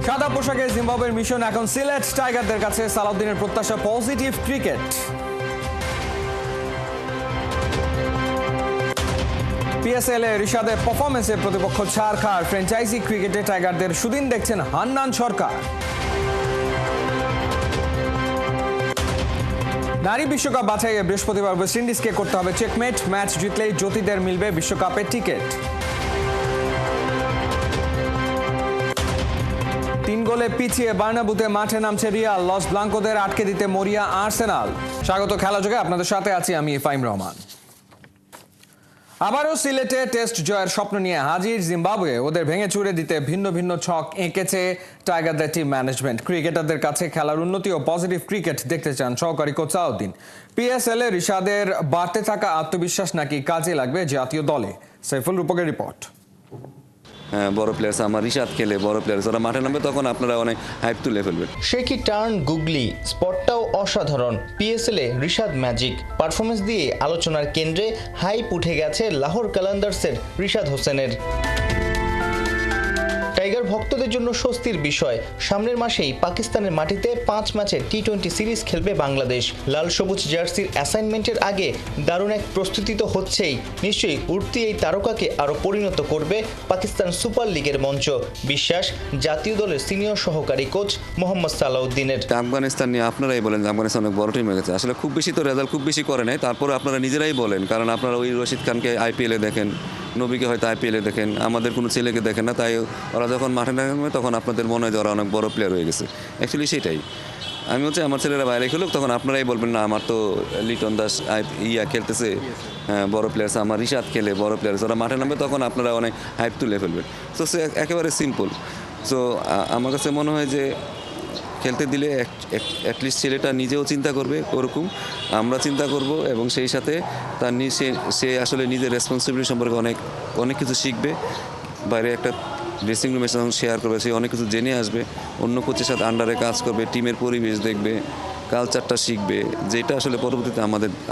সাদা পোশাকে জিম্বাবুয়ের মিশন এখন সিলেট টাইগারদের কাছে সালাউদ্দিনের প্রত্যাশা পজিটিভ ক্রিকেট। পিএসএল এ রিশাদের পারফরমেন্সে প্রতিপক্ষ ছাড়খাড়। ফ্র্যাঞ্চাইজি ক্রিকেটে টাইগারদের সুদিন দেখছেন হান্নান সরকার। নারী বিশ্বকাপ বাছাইয়ে বৃহস্পতিবার ওয়েস্ট ইন্ডিজকে করতে হবে চেকমেট। ম্যাচ জিতলেই জ্যোতিদের মিলবে বিশ্বকাপের টিকিট। 3 গোলে পিছিয়ে বার্নাবুতে মাঠে নামছে রিয়াল। লস ব্লাঙ্কোদের আটকে দিতে মরিয়া আর্সেনাল। স্বাগত খেলা যোগে, আপনাদের সাথে আছি আমি ফাইম রহমান। আবারও সিলেটে টেস্ট জয়ের স্বপ্ন নিয়ে হাজির জিম্বাবুয়ে। ওদের ভেঙে চুরে দিতে ভিন্ন ভিন্ন ছক এঁকেছে টাইগারদের টিম ম্যানেজমেন্ট। ক্রিকেটারদের কাছে খেলার উন্নতি ও পজিটিভ ক্রিকেট দেখতে চান সহকারী কোচ সালাউদ্দিন। পিএসএল এ রিশাদের বাড়তে থাকা আত্মবিশ্বাস নাকি কাজে লাগবে জাতীয় দলে। সাইফুল রূপকের রিপোর্ট। বড় প্লেয়ার্স আমার রিশাদ খেলে বড় প্লেয়ার্স ওরা মাঠে নামবে, তখন আপনারা অনেক হাইপ তুলে ফেলবেন। সে কি টার্ন গুগলি, স্পটটাও অসাধারণ। পিএসএল এ রিশাদ ম্যাজিক পারফরমেন্স দিয়ে আলোচনার কেন্দ্রে হাইপ উঠে গেছে লাহোর কালান্দার্সের রিশাদ হোসেনের। টাইগার ভক্তদের জন্য স্বস্তির বিষয়, সামনের মাসেই পাকিস্তানের মাটিতে 5 ম্যাচের টি20 সিরিজ খেলবে বাংলাদেশ। লাল সবুজ জার্সির অ্যাসাইনমেন্টের আগে দারুণ এক প্রস্তুতি তো হচ্ছেই। নিশ্চয়ই উঠতি এই তারকাকে আরও পরিণত করবে পাকিস্তান সুপার লিগের মঞ্চ। বিশ্বাস জাতীয় দলের সিনিয়র সহকারী কোচ মোহাম্মদ সালাউদ্দিনের। আফগানিস্তান নিয়ে আপনারাই বলেন, আফগানিস্তান অনেক বড় টিম হয়ে গেছে। আসলে খুব বেশি তো রেজাল্ট খুব বেশি করে নাই, তারপরে আপনারা নিজেরাই বলেন, কারণ আপনারা ওই রশিদ খানকে আইপিএলে দেখেন, নবীকে হয়তো আইপিএলে দেখেন, আমাদের কোনো ছেলেকে দেখেন না। তাই ওরা যখন মাঠে নামবে তখন আপনাদের মনে হয় যে ওরা অনেক বড় প্লেয়ার হয়ে গেছে। অ্যাকচুয়ালি সেটাই আমি হচ্ছে আমার ছেলেরা বাইরে খেলুক, তখন আপনারাই বলবেন না আমার তো লিটন দাস খেলতেছে বড় প্লেয়ার্স, আমার রিশাদ খেলে বড় প্লেয়ার্স ওরা মাঠে নামবে, তখন আপনারা অনেক হাইপ তুলে ফেলবেন। সো সে একেবারে সিম্পল। সো আমার কাছে মনে হয় যে খেলতে দিলে অ্যাটলিস্ট ছেলেটা নিজেও চিন্তা করবে, ওরকম আমরা চিন্তা করব, এবং সেই সাথে তার সে আসলে নিজের রেসপন্সিবিলিটি সম্পর্কে অনেক কিছু শিখবে। বাইরে একটা ড্রেসিং রুমে যখন শেয়ার করবে সে অনেক কিছু জেনে আসবে, অন্য কোচের সাথে আন্ডারে কাজ করবে, টিমের পরিবেশ দেখবে, কালচারটা শিখবে, যেটা আসলে পরবর্তীতে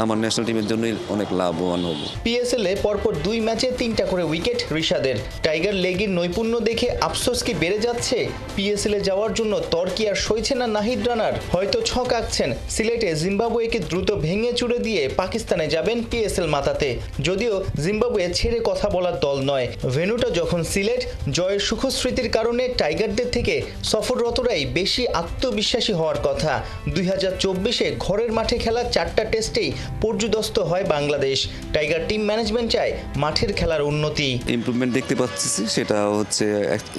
আমার ন্যাশনাল টিমের জন্যই অনেক লাভবান হবে। পিএসএল এ পরপর 2 ম্যাচে 3টা করে উইকেট রিশাদের। টাইগার লেগের নৈপুণ্য দেখে আফসোস কি বেড়ে যাচ্ছে? পিএসএল এ যাওয়ার জন্য তর্কি আর সইছে না নাহিদ রানার। হয়তো ছক আঁকছেন সিলেটে জিম্বাবুয়েকে দ্রুত ভেঙে চুরে দিয়ে পাকিস্তানে যাবেন পিএসএল মাতাতে। যদিও জিম্বাবুয়ে ছেড়ে কথা বলার দল নয়। ভেন্যুটা যখন সিলেট, জয়ের সুখস্মৃতির কারণে টাইগারদের থেকে সফররতরাই বেশি আত্মবিশ্বাসী হওয়ার কথা। 2024-এ ঘরের মাঠে খেলা 4টা টেস্টেই পর্যুদস্ত হয় বাংলাদেশ। টাইগার টিম ম্যানেজমেন্ট চায় মাঠের খেলার উন্নতি। ইমপ্রুভমেন্ট দেখতে পাচ্ছি, সেটা হচ্ছে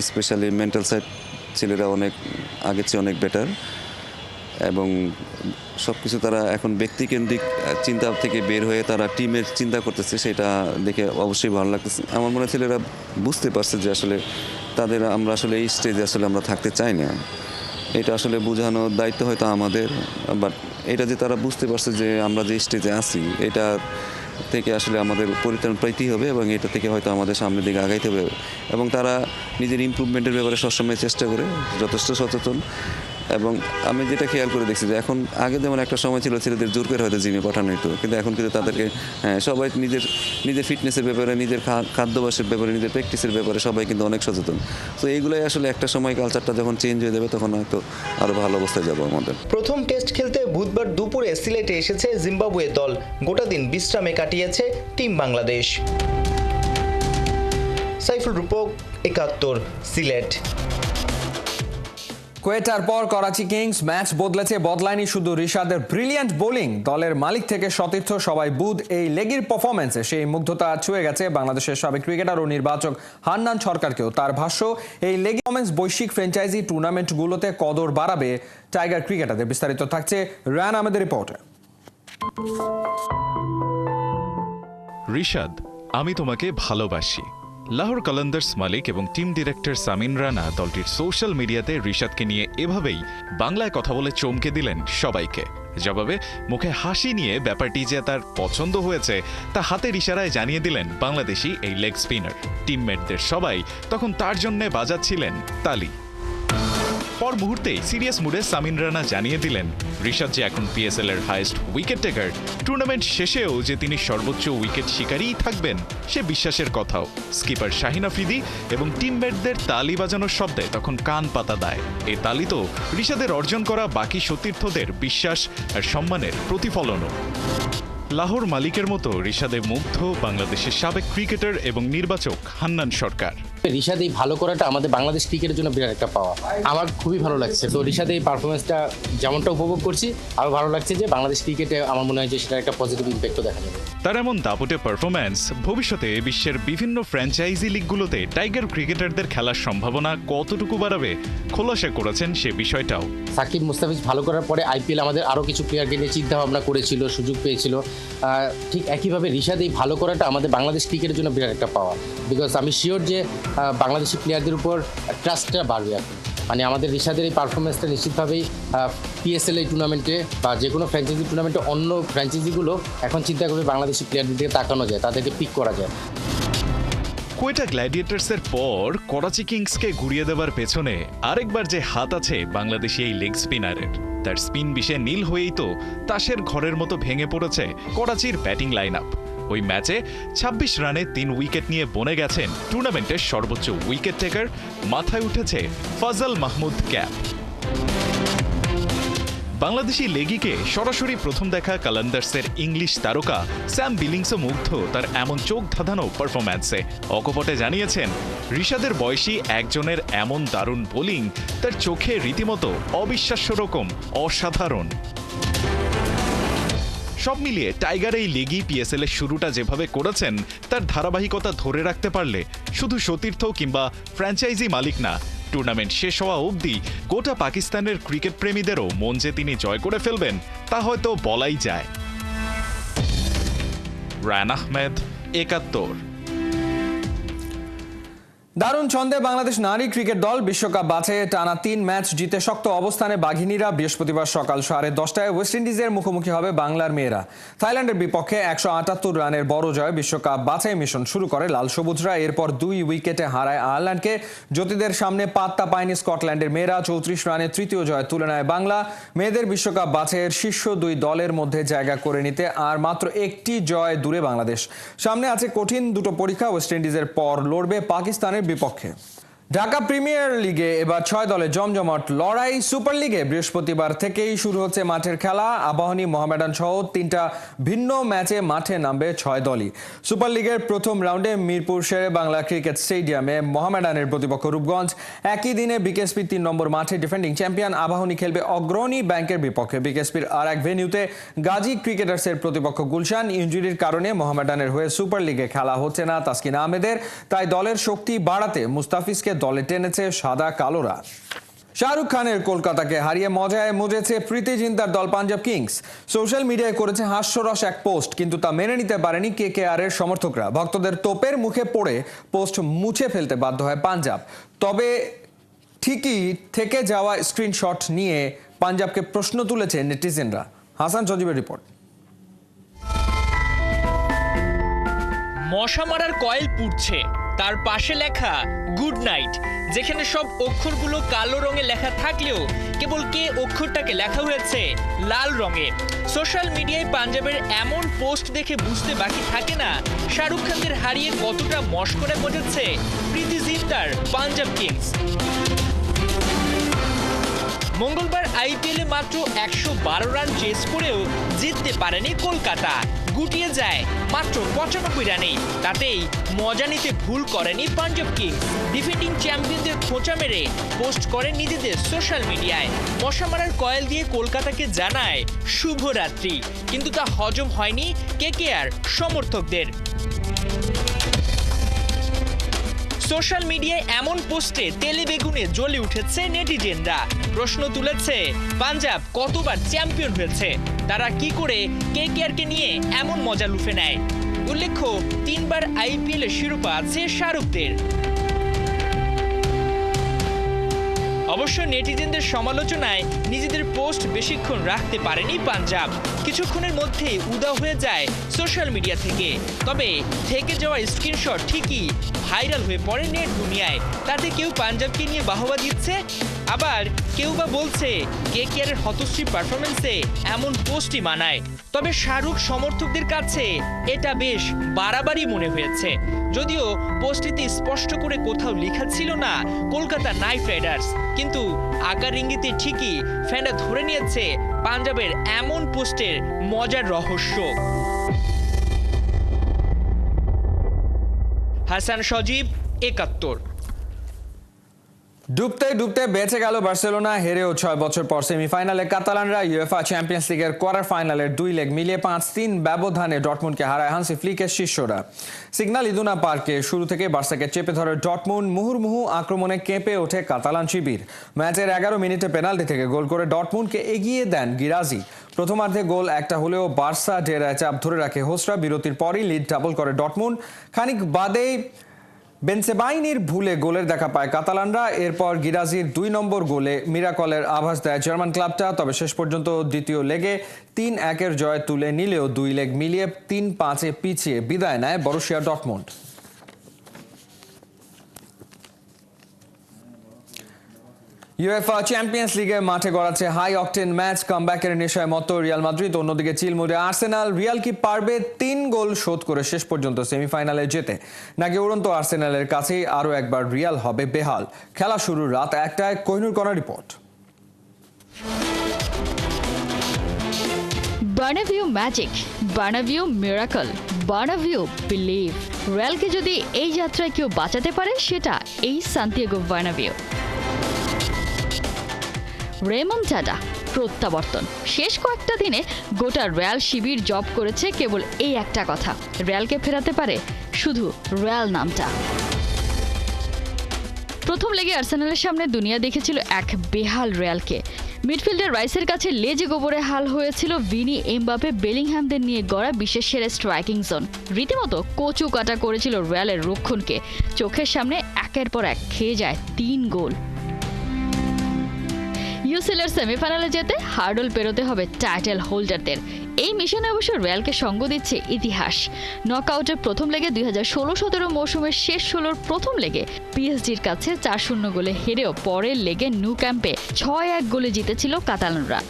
স্পেশালি মেন্টাল সাইড ছেলেরা অনেক আগের চেয়ে অনেক বেটার, এবং সব কিছু তারা এখন ব্যক্তিকেন্দ্রিক চিন্তা থেকে বের হয়ে তারা টিমের চিন্তা করতেছে, সেটা দেখে অবশ্যই ভালো লাগতেছে। আমার মনে হয় ছেলেরা বুঝতে পারছে যে আসলে আমরা আসলে এই স্টেজে আসলে আমরা থাকতে চাই না। এটা আসলে বোঝানোর দায়িত্ব হয়তো আমাদের, বাট এটা যে তারা বুঝতে পারছে যে আমরা যে স্টেজে আছি এটা থেকে আসলে আমাদের পরিত্রাণ পাইতেই হবে, এবং এটা থেকে হয়তো আমাদের সামনের দিকে আগাইতে হবে, এবং তারা নিজের ইমপ্রুভমেন্টের ব্যাপারে সবসময় চেষ্টা করে, যথেষ্ট সচেতন। এবং আমি যেটা খেয়াল করে দেখছি যে এখন আগে যেমন একটা সময় ছিল ছেলেদের জোর করে হয়তো জিমে পাঠানো হতো, কিন্তু এখন কিন্তু তাদেরকে সবাই নিজের ফিটনেসের ব্যাপারে, নিজের খাদ্যাভ্যাসের ব্যাপারে, নিজের প্র্যাকটিসের ব্যাপারে সবাই কিন্তু অনেক সচেতন। তো এইগুলোই আসলে একটা সময় কালচারটা যখন চেঞ্জ হয়ে যাবে তখন হয়তো আরও ভালো অবস্থায় যাবো আমাদের। প্রথম টেস্ট খেলতে বুধবার দুপুরে সিলেটে এসেছে জিম্বাবুয়ে দল। গোটা দিন বিশ্রামে কাটিয়েছে টিম বাংলাদেশ। সাইফুল রূপক, 71, সিলেট। কোয়েটার পর করাচি কিংস ম্যাচ বদলায়নি শুধু রিশাদের ব্রিলিয়ান্ট বোলিং। দলের মালিক থেকে সতীর্থ সবাই বুধ এই লেগের পারফরমেন্সে সেই মুগ্ধতা ছুঁয়ে গেছে বাংলাদেশের সাবেক ক্রিকেটার ও নির্বাচক হান্নান সরকারকেও। তার ভাষ্য, এই লেগের পারফরমেন্স বৈশ্বিক ফ্র্যাঞ্চাইজি টুর্নামেন্টগুলোতে কদর বাড়াবে টাইগার ক্রিকেটারদের। বিস্তারিত থাকছে রান আহমেদের রিপোর্টে। রিশাদ, আমি তোমাকে ভালোবাসি। লাহোর কালান্দার্স মালিক এবং টিম ডিরেক্টর সামিন রানা দলটির সোশ্যাল মিডিয়াতে রিশাদকে নিয়ে এভাবেই বাংলায় কথা বলে চমকে দিলেন সবাইকে। জবাবে মুখে হাসি নিয়ে ব্যাপারটি যে তার পছন্দ হয়েছে তা হাতের ইশারায় জানিয়ে দিলেন বাংলাদেশি এই লেগ স্পিনার। টিমমেটদের সবাই তখন তার জন্য বাজাচ্ছিলেন তালি। পর মুহূর্তেই সিরিয়াস মুডে সামিন রানা জানিয়ে দিলেন ঋষাদ যে এখন পিএসএল এর হাইয়েস্ট উইকেট টেকার, টুর্নামেন্ট শেষেও যে তিনি সর্বোচ্চ উইকেট শিকারীই থাকবেন সে বিশ্বাসের কথাও। স্কিপার শাহিন আফ্রিদি এবং টিমমেটদের তালি বাজানোর শব্দে তখন কান পাতা দেয়। এই তালি তো ঋষাদের অর্জন করা বাকি সতীর্থদের বিশ্বাস আর সম্মানের প্রতিফলনও। লাহোর মালিকের মতো ঋষাদে মুগ্ধ বাংলাদেশের সাবেক ক্রিকেটার এবং নির্বাচক হান্নান সরকার। ঋষাদ এই ভালো করাটা আমাদের বাংলাদেশ ক্রিকেটের জন্য বিরাট একটা পাওয়া। আমার খুবই ভালো লাগছে। তো ঋষাদ এই পারফরমেন্সটা যেমনটা উপভোগ করছি, আরও ভালো লাগছে যে বাংলাদেশ ক্রিকেটে আমার মনে হয় যে সেটা একটা পজিটিভ ইম্প্যাক্টও দেখা যাবে। তার এমন দাপুটে পারফরম্যান্স ভবিষ্যতে বিশ্বের বিভিন্ন ফ্র্যাঞ্চাইজি লিগগুলোতে টাইগার ক্রিকেটারদের খেলার সম্ভাবনা কতটুকু বাড়াবে খোলাসা করেছেন সে বিষয়টাও। সাকিব মুস্তাফিজ ভালো করার পরে আইপিএল আমাদের আরও কিছু প্লেয়ারকে নিয়ে চিন্তা ভাবনা করেছিল, সুযোগ পেয়েছিল। ঠিক একইভাবে ঋষাদ এই ভালো করাটা আমাদের বাংলাদেশ ক্রিকেটের জন্য বিরাট একটা পাওয়া। বিকজ আমি শিওর যে বাংলাদেশি প্লেয়ারদের উপর ট্রাস্টটা বাড়বে এখন। মানে আমাদের ঋষাদের এই পারফরমেন্সটা নিশ্চিতভাবেই পিএসএল এই টুর্নামেন্টে বা যে কোনো ফ্র্যাঞ্চাইজি টুর্নামেন্টে অন্য ফ্র্যাঞ্চাইজিগুলো এখন চিন্তা করবে বাংলাদেশি প্লেয়ারদের দিকে তাকানো যায়, তাদেরকে পিক করা যায়। কোয়েটা গ্ল্যাডিয়েটার্সের পর করাচি কিংসকে ঘুরিয়ে দেবার পেছনে আরেকবার যে হাত আছে বাংলাদেশি এই লেগ স্পিনারের। তার স্পিন বিষে নীল হয়েই তো তাসের ঘরের মতো ভেঙে পড়েছে করাচির ব্যাটিং লাইন আপ। ওই ম্যাচে ২৬ রানে ৩ উইকেট নিয়ে বনে গেছেন টুর্নামেন্টের সর্বোচ্চ উইকেট টেকার। মাথায় উঠেছে ফজল মাহমুদ ক্যাপ। বাংলাদেশি লেগিকে সরাসরি প্রথম দেখা কালান্দার্সের ইংলিশ তারকা স্যাম বিলিংসও মুগ্ধ তার এমন চোখ ধাঁধানো পারফরম্যান্সে। অকপটে জানিয়েছেন ঋষাদের বয়সী একজনের এমন দারুণ বোলিং তার চোখে রীতিমতো অবিশ্বাস্য রকম অসাধারণ। সব মিলিয়ে টাইগার এই লেগি পিএসএল এর শুরুটা যেভাবে করেছেন তার ধারাবাহিকতা ধরে রাখতে পারলে শুধু সতীর্থ কিংবা ফ্র্যাঞ্চাইজি মালিক না, টুর্নামেন্ট শেষ হওয়া অবধি গোটা পাকিস্তানের ক্রিকেট প্রেমীদেরও মন যে তিনি জয় করে ফেলবেন তা হয়তো বলাই যায়। রায়ন আহমেদ, ৭১। দারুণ ছন্দে বাংলাদেশ নারী ক্রিকেট দল বিশ্বকাপ বাছাইয়ে টানা ৩ ম্যাচ জিতে শক্ত অবস্থানে বাঘিনীরা বৃহস্পতিবার সকাল 10:30টায় ওয়েস্ট ইন্ডিজের মুখোমুখি হবে বাংলার মেয়েরা। থাইল্যান্ডের বিপক্ষে ১৭৮ রানের বড় জয় বিশ্বকাপ বাছাই মিশন শুরু করে লাল সবুজরা। এরপর ২ উইকেটে হারায় আয়ারল্যান্ডকে। জ্যোতিদের সামনে পাত্তা পায়নি স্কটল্যান্ডের মেয়েরা। ৩৪ রানে তৃতীয় জয় তুলে নেয় বাংলা। মেয়েদের বিশ্বকাপ বাছাইয়ের শীর্ষ ২ দলের মধ্যে জায়গা করে নিতে আর মাত্র একটি জয় দূরে বাংলাদেশ। সামনে আছে কঠিন দুটো পরীক্ষা। ওয়েস্ট ইন্ডিজের পর লড়বে পাকিস্তানের বিপক্ষে। ঢাকা প্রিমিয়ার লিগে এবার ৬ দলে জমজমাট লড়াই। সুপার লিগে বৃহস্পতিবার থেকেই শুরু হচ্ছে মাঠের খেলা। আবাহনী, মোহামেডান সহ ৩টা ভিন্ন ম্যাচে মাঠে নামবে ৬ দলই। সুপার লিগের প্রথম রাউন্ডে মিরপুর শেরে বাংলা ক্রিকেট স্টেডিয়ামে মোহামেডানের প্রতিপক্ষ রূপগঞ্জ। একই দিনে বিকেএসপির ৩ নম্বর মাঠে ডিফেন্ডিং চ্যাম্পিয়ন আবাহনী খেলবে অগ্রণী ব্যাংকের বিপক্ষে। বিকেএসপির আর এক ভেন্যুতে গাজী ক্রিকেটার্সের প্রতিপক্ষ গুলশান। ইনজুরির কারণে মোহামেডানের হয়ে সুপার লিগে খেলা হচ্ছে না তাসকিন আহমেদের। তাই দলের শক্তি বাড়াতে মুস্তাফিজকে দলে টেনেছে সাদা কালোরা। শাহরুখ খানের কলকাতাকে হারিয়ে মজায় মজেছে প্রীতি জিন্তার দল পাঞ্জাব কিংস। সোশ্যাল মিডিয়ায় করেছে হাস্যরস এক পোস্ট, কিন্তু তা মেনে নিতে পারেনি কেকেআর এর সমর্থকরা। ভক্তদের তোপের মুখে পড়ে পোস্ট মুছে ফেলতে বাধ্য হয় পাঞ্জাব। তবে ঠিকই থেকে যাওয়া স্ক্রিনশট নিয়ে পাঞ্জাবকে প্রশ্ন তুলেছে নেটিজেনরা। হাসান সজীবের রিপোর্ট। মশা মারার কয়েল পুড়ছে, তার পাশে লেখা গুড নাইট, যেখানে সব অক্ষরগুলো কালো রঙে লেখা থাকলেও কেবল কে অক্ষরটাকে লেখা হয়েছে লাল রঙে। সোশ্যাল মিডিয়ায় পাঞ্জাবের এমন পোস্ট দেখে বুঝতে বাকি থাকে না শাহরুখ খানদের হারিয়ে কতটা মশকরা মজেছে প্রীতি জিন্তার পাঞ্জাব কিংস। মঙ্গলবার আইপিএলে মাত্র ১১২ রান চেস করেও জিততে পারেনি কলকাতা। গুটিয়ে যায় মাত্র ৯৫ রানেই। তাতেই মজা নিতে ভুল করেনি পাঞ্জাব কিংস। ডিফেন্ডিং চ্যাম্পিয়নদের খোঁচা মেরে পোস্ট করে নিজেদের সোশ্যাল মিডিয়ায়। মশা মারার কয়েল দিয়ে কলকাতাকে জানায় শুভরাত্রি, কিন্তু তা হজম হয়নি কেকেআর সমর্থকদের। সোশ্যাল মিডিয়ায় এমন পোস্টে তেলে বেগুনে জ্বলে উঠেছে নেটিজেনরা। প্রশ্ন তুলেছে পাঞ্জাব কতবার চ্যাম্পিয়ন হয়েছে, তারা কি করে কেকেআরকে নিয়ে এমন মজা লুফে নেয়। উল্লেখ্য ৩ বার আইপিএল এর শিরোপা আছে শাহরুখদের। অবশ্য নেটিজেনদের সমালোচনায় নিজেদের পোস্ট বেশিক্ষণ রাখতে পারেনি পাঞ্জাব। কিছুক্ষণের মধ্যেই উধাও হয়ে যায় সোশ্যাল মিডিয়া থেকে। তবে থেকে যাওয়া স্ক্রিনশট ঠিকই ভাইরাল হয়ে পড়ে নেট দুনিয়ায়। তাতে কেউ পাঞ্জাবকে নিয়ে বাহবা দিচ্ছে, আবার কেউ বা বলছে কেকেআরের হতশ্রী পারফরমেন্সে এমন পোস্টই মানায়। তবে শাহরুখ সমর্থকদের কাছে এটা বেশ বাড়াবাড়ি মনে হয়েছে। যদিও পোস্টটিতে স্পষ্ট করে কোথাও লেখা ছিল না কলকাতা নাইট রাইডার্স, কিন্তু আকার ইঙ্গিতে ঠিকই ফ্যানরা ধরে নিয়েছে পাঞ্জাবের এমন পোস্টের মজার রহস্য। হাসান সজীব, ৭১। ডুবতে ডুবতে বেঁচে গেল বার্সেলোনা, হেরেও ৬ বছর পর সেমিফাইনালে কাতালানরা ইউএফা চ্যাম্পিয়ন্স লিগের কোয়ার্টার ফাইনালের 2 লেগ মিলিয়ে ৫-৩ ব্যবধানে ডর্টমুন্ডকে হারায় হান্সি ফ্লিকের শিষ্যরা। সিগন্যাল ইদুনা পার্কে শুরু থেকে বার্সাকে চেপে ধরে ডর্টমুন্ড, মুহুর্মুহু আক্রমণে কেঁপে ওঠে কাতালান শিবির। ম্যাচের ১১ মিনিটে পেনাল্টি থেকে গোল করে ডর্টমুন্ডকে এগিয়ে দেন গিরাজি। প্রথমার্ধে গোল একটা হলেও বার্সা ডেরায় চাপ ধরে রাখে হোস্টরা। বিরতির পরই লিড ডাবল করে ডর্টমুন্ড। খানিক বাদেই বেনসেবাইনির ভুলে গোলের দেখা পায় কাতালানরা। এরপর গিরাজির ২ নম্বর গোলে মিরাকলের আভাস দেয় জার্মান ক্লাবটা। তবে শেষ পর্যন্ত দ্বিতীয় লেগে ৩-১ জয় তুলে নিলেও 2 লেগ মিলিয়ে ৩-৫ পিছিয়ে বিদায় নেয় বরুশিয়া ডর্টমুন্ড। ইউএফা চ্যাম্পিয়ন্স লিগে মাঠে গড়াচ্ছে হাই অকটেন ম্যাচ। কামব্যাকের নেশায় মত রিয়াল মাদ্রিদ, অন্যদিকে চিলমুড়ে আর্সেনাল। রিয়াল কি পারবে ৩ গোল শোধ করে শেষ পর্যন্ত সেমিফাইনালে যেতে, নাকি উড়ন্ত আর্সেনালের কাছেই আরও একবার রিয়াল হবে বেহাল? খেলা শুরুর রাত ১টায়। Kohinoor Kona report. Bernabeu magic, Bernabeu miracle, Bernabeu believe. রিয়ালকে যদি এই যাত্রায় কেউ বাঁচাতে পারে সেটা এই সান্তিয়াগো বার্নাবিউ। রেমন্টাডা, প্রত্যাবর্তন। শেষ কয়েকটা দিনে গোটা রিয়াল শিবির জব করেছে কেবল এই একটা কথা, রিয়ালকে ফেরাতে পারে শুধু রিয়াল নামটা। প্রথম লেগে আর্সেনালের সামনে দুনিয়া দেখেছিল এক বেহাল রিয়ালকে। মিডফিল্ডার রাইসের কাছে লেজে গোবরে হাল হয়েছিল ভিনি, এমবাপে, বেলিংহ্যামদের নিয়ে গড়া বিশ্বের সেরা স্ট্রাইকিং জোন। রীতিমতো কচু কাটা করেছিল রিয়ালের রক্ষণকে। চোখের সামনে একের পর এক খেয়ে যায় ৩ গোল। ইউসিএলের সেমিফাইনালে যেতে হার্ডল পেরোতে হবে টাইটেল হোল্ডারদের। এই মিশনে অবশ্য রিয়ালকে সঙ্গ দিচ্ছে ইতিহাস। নকআউটের প্রথম লেগে ২০১৬-১৭ মৌসুমের শেষ ১৬র প্রথম লেগে পিএসজির কাছে ৪-০ গোলে হেরেও পরের লেগে ন্যু ক্যাম্পে ৬-১ গোলে জিতেছিল কাতালানরা।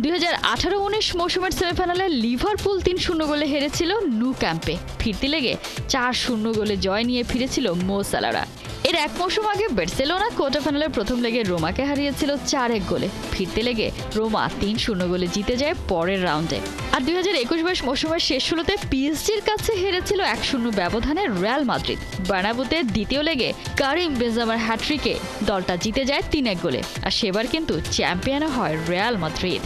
২০১৮-১৯ মৌসুমের সেমিফাইনালে লিভারপুল ৩-০ গোলে হেরেছিল ন্যু ক্যাম্পে। ফিরতি লেগে ৪-০ গোলে জয় নিয়ে ফিরেছিল মো সালারা। এর এক মৌসুম আগে বার্সেলোনা কোয়ার্টার ফাইনালের প্রথম লেগে রোমাকে হারিয়েছিল ৪-১ গোলে। ফিরতে লেগে রোমা ৩-০ গোলে জিতে যায় পরের রাউন্ডে। আর ২০২১-২২ মৌসুমের শেষ ১৬তে পিএসজির কাছে হেরেছিল ১-০ ব্যবধানে রিয়াল মাদ্রিদ। বার্নাবুতে দ্বিতীয় লেগে কারিম বেনজেমার হ্যাট্রিকে দলটা জিতে যায় ৩-১ গোলে। আর সেবার কিন্তু চ্যাম্পিয়নও হয় রিয়াল মাদ্রিদ।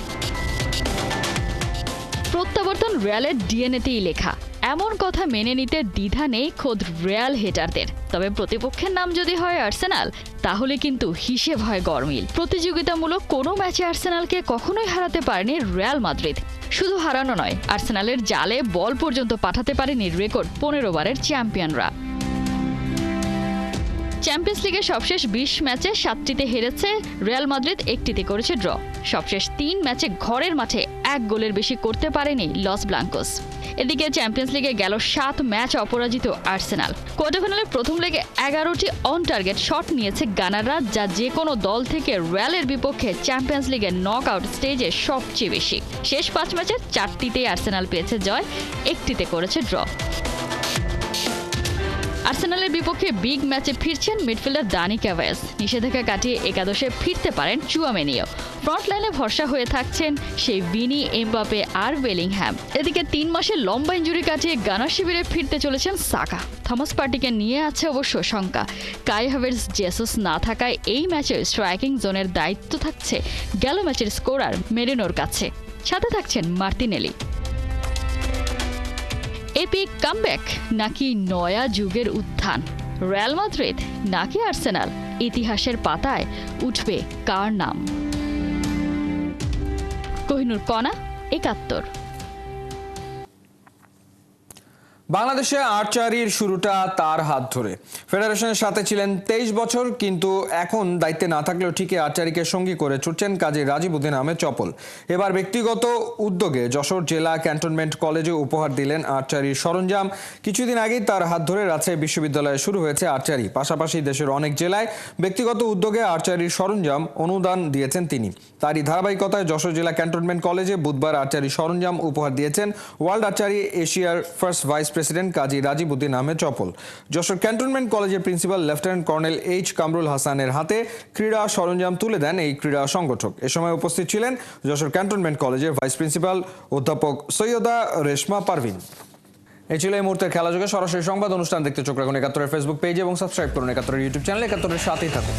প্রত্যাবর্তন রিয়ালের ডিএনএতেই লেখা, এমন কথা মেনে নিতে দ্বিধা নেই খোদ রিয়াল হেটারদের। তবে প্রতিপক্ষের নাম যদি হয় আর্সেনাল, তাহলে কিন্তু হিসেব হয় গরমিল। প্রতিযোগিতামূলক কোনো ম্যাচে আর্সেনালকে কখনোই হারাতে পারেনি রিয়াল মাদ্রিদ। শুধু হারানো নয়, আর্সেনালের জালে বল পর্যন্ত পাঠাতে পারেনি রেকর্ড ১৫ বারের চ্যাম্পিয়নরা। চ্যাম্পিয়ন্স লিগের সবশেষ ২০ ম্যাচে ৭টিতে হেরেছে রিয়াল মাদ্রিদ, ১টিতে করেছে ড্র। সবশেষ ৩ ম্যাচে ঘরের মাঠে ১ গোলের বেশি করতে পারেনি লস ব্লাঙ্কোস। এদিকে চ্যাম্পিয়ন্স লিগে গেল ৭ ম্যাচ অপরাজিত আর্সেনাল। কোয়ার্টার ফাইনালের প্রথম লেগে ১১টি অন টার্গেট শট নিয়েছে গানাররা, যা যে কোনো দল থেকে রিয়ালের বিপক্ষে চ্যাম্পিয়ন্স লিগের নকআউট স্টেজে সবচেয়ে বেশি। শেষ ৫ ম্যাচের ৪টিতেই আর্সেনাল পেয়েছে জয়, ১টিতে করেছে ড্র। আর্সেনালের বিপক্ষে বিগ ম্যাচে ফিরছেন মিডফিল্ডার দানি ক্যাভায়াস। নিষেধাজ্ঞা কাটিয়ে একাদশে ফিরতে পারেন চুয়ামেনিও। ফ্রন্ট লাইনে ভরসা হয়ে থাকছেন সেই ভিনি, এমবাপে আর বেলিংহ্যাম। এদিকে ৩ মাসের লম্বা ইনজুরি কাটিয়ে গানার শিবিরে ফিরতে চলেছেন সাকা। থমাস পার্টিকে নিয়ে আছে অবশ্য শঙ্কা। কাই হাভার্টজ, জেসুস না থাকায় এই ম্যাচে স্ট্রাইকিং জোনের দায়িত্ব থাকছে গেল ম্যাচের স্কোরার মেরিনোর কাছে। সাথে থাকছেন মার্তিনেলি। এপিক কামব্যাক নাকি নয়া যুগের উত্থান? রিয়াল মাদ্রিদ নাকি আর্সেনাল? ইতিহাসের পাতায় উঠবে কার নাম? কোহিনুর কণা, ৭১। বাংলাদেশে আর্চারির শুরুটা তার হাত ধরে। ফেডারেশনের সাথে ছিলেন 23 বছর, কিন্তু এখন দায়িত্বে না থাকলেও ঠিকই আর্চারিকে সঙ্গী করে ছুটছেন কাজী রাজিবউদ্দিন আহমেদ চপল। এবার ব্যক্তিগত উদ্যোগে যশোর জেলা ক্যান্টনমেন্ট কলেজে উপহার দিলেন আর্চারির সরঞ্জাম। কিছুদিন আগেই তার হাত ধরে রাজশাহী বিশ্ববিদ্যালয়ে শুরু হয়েছে আর্চারি। পাশাপাশি দেশের অনেক জেলায় ব্যক্তিগত উদ্যোগে আর্চারির সরঞ্জাম অনুদান দিয়েছেন তিনি। তারই ধারাবাহিকতায় যশোর জেলা ক্যান্টনমেন্ট কলেজে বুধবার আর্চারি সরঞ্জাম উপহার দিয়েছেন ওয়ার্ল্ড আর্চারি এশিয়ার ফার্স্ট ভাইস প্রেসিডেন্ট কাজী রাজিবউদ্দিন আহমেদ চপল। যশোর ক্যান্টনমেন্ট কলেজের principal lieutenant colonel H Kamrul হাসানের হাতে ক্রীড়া সরঞ্জাম তুলে দেন এই ক্রীড়া সংগঠক। এ সময় উপস্থিত ছিলেন যশোর ক্যান্টনমেন্ট কলেজের ভাইস প্রিন্সিপাল অধ্যাপক সৈয়দা রেশমা পারভিন। এই ছিল এই মুহূর্তের খেলা যোগে সরাসরি সংবাদ অনুষ্ঠান দেখতে চোখ রাখুন ৭১-এর ফেসবুক পেজ এবং সাবস্ক্রাইব করুন ৭১-এর ইউটিউব চ্যানেল। ৭১-এর সাথেই থাকুন।